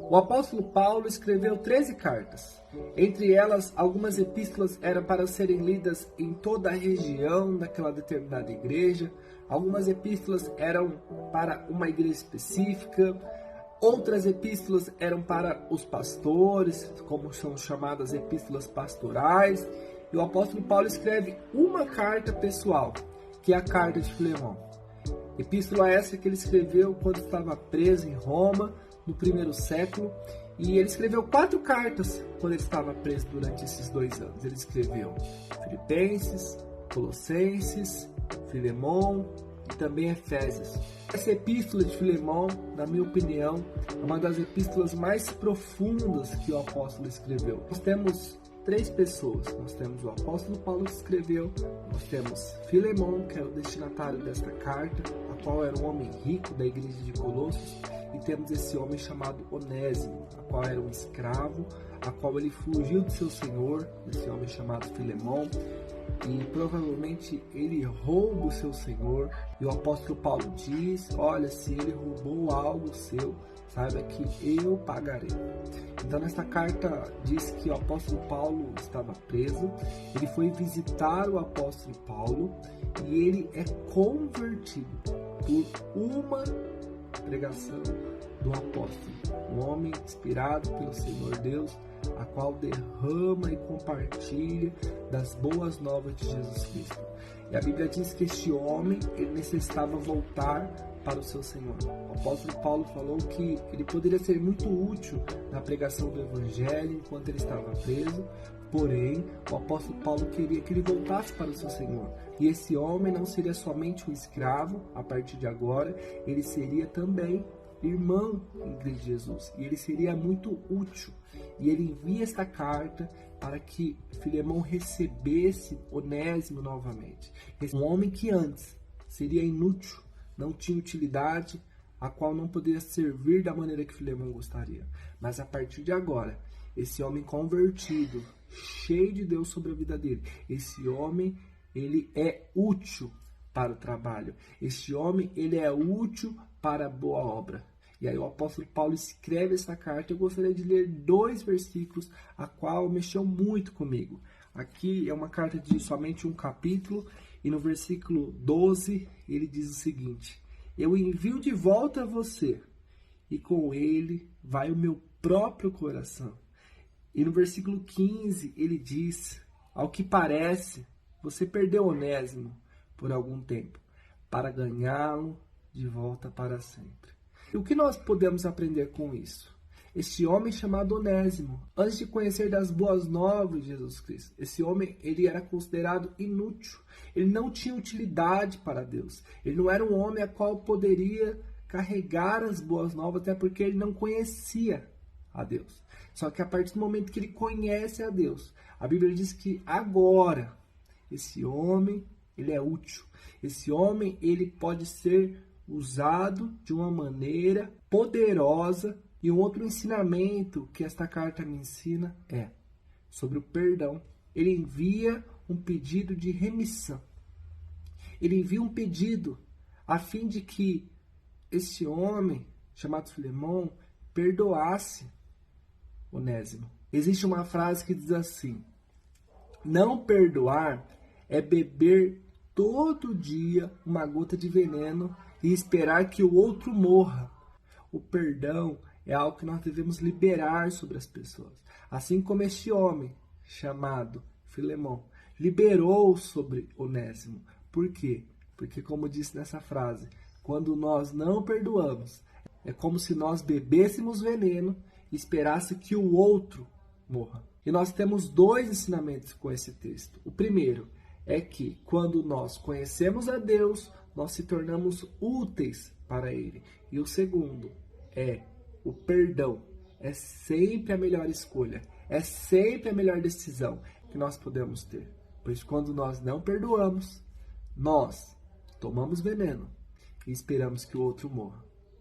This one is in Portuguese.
O apóstolo Paulo escreveu 13 cartas. Entre elas, algumas epístolas eram para serem lidas em toda a região daquela determinada igreja. Algumas epístolas eram para uma igreja específica. Outras epístolas eram para os pastores, como são chamadas epístolas pastorais. E o apóstolo Paulo escreve uma carta pessoal, que é a carta de Filemão. Epístola essa que ele escreveu quando estava preso em Roma, no primeiro século. E ele escreveu 4 cartas quando ele estava preso durante esses 2 anos. Ele escreveu Filipenses, Colossenses, Filemão e também Efésios. Essa epístola de Filemão, na minha opinião, é uma das epístolas mais profundas que o apóstolo escreveu. Nós temos 3 pessoas. Nós temos o apóstolo Paulo que escreveu, nós temos Filemão, que é o destinatário desta carta, a qual era um homem rico da igreja de Colossos, e temos esse homem chamado Onésimo, a qual era um escravo, a qual ele fugiu de seu senhor, esse homem chamado Filemão, e provavelmente ele rouba o seu senhor, e o apóstolo Paulo diz, olha, se ele roubou algo seu, saiba que eu pagarei. Então nesta carta diz que o apóstolo Paulo estava preso, ele foi visitar o apóstolo Paulo e ele é convertido por uma pregação do apóstolo, um homem inspirado pelo Senhor Deus, a qual derrama e compartilha das boas novas de Jesus Cristo. E a Bíblia diz que este homem, ele necessitava voltar para o seu Senhor. O apóstolo Paulo falou que ele poderia ser muito útil na pregação do Evangelho enquanto ele estava preso, porém, o apóstolo Paulo queria que ele voltasse para o seu Senhor. E esse homem não seria somente um escravo, a partir de agora, ele seria também irmão em Cristo Jesus, e ele seria muito útil. E ele envia esta carta para que Filemão recebesse Onésimo novamente. Um homem que antes seria inútil, não tinha utilidade, a qual não poderia servir da maneira que Filemão gostaria. Mas a partir de agora, esse homem convertido, cheio de Deus sobre a vida dele, esse homem, ele é útil para o trabalho. Esse homem, ele é útil para a boa obra. E aí o apóstolo Paulo escreve essa carta. Eu gostaria de ler 2 versículos, a qual mexeu muito comigo. Aqui é uma carta de somente um capítulo, e no versículo 12 ele diz o seguinte: eu envio de volta a você, e com ele vai o meu próprio coração. E no versículo 15 ele diz: ao que parece, você perdeu Onésimo por algum tempo, para ganhá-lo de volta para sempre. E o que nós podemos aprender com isso? Este homem chamado Onésimo, antes de conhecer das boas novas de Jesus Cristo, esse homem, ele era considerado inútil. Ele não tinha utilidade para Deus. Ele não era um homem a qual poderia carregar as boas novas, até porque ele não conhecia a Deus. Só que a partir do momento que ele conhece a Deus, a Bíblia diz que agora esse homem, ele é útil. Esse homem, ele pode ser usado de uma maneira poderosa. E um outro ensinamento que esta carta me ensina é sobre o perdão. Ele envia um pedido de remissão. Ele envia um pedido a fim de que este homem, chamado Filemão, perdoasse Onésimo. Existe uma frase que diz assim: não perdoar é beber todo dia uma gota de veneno e esperar que o outro morra. O perdão é algo que nós devemos liberar sobre as pessoas. Assim como este homem, chamado Filemão, liberou sobre Onésimo. Por quê? Porque, como disse nessa frase, quando nós não perdoamos, é como se nós bebêssemos veneno e esperássemos que o outro morra. E nós temos 2 ensinamentos com esse texto. O primeiro é que, quando nós conhecemos a Deus, nós se tornamos úteis para Ele. E o segundo é o perdão. É sempre a melhor escolha. É sempre a melhor decisão que nós podemos ter. Pois quando nós não perdoamos, nós tomamos veneno e esperamos que o outro morra.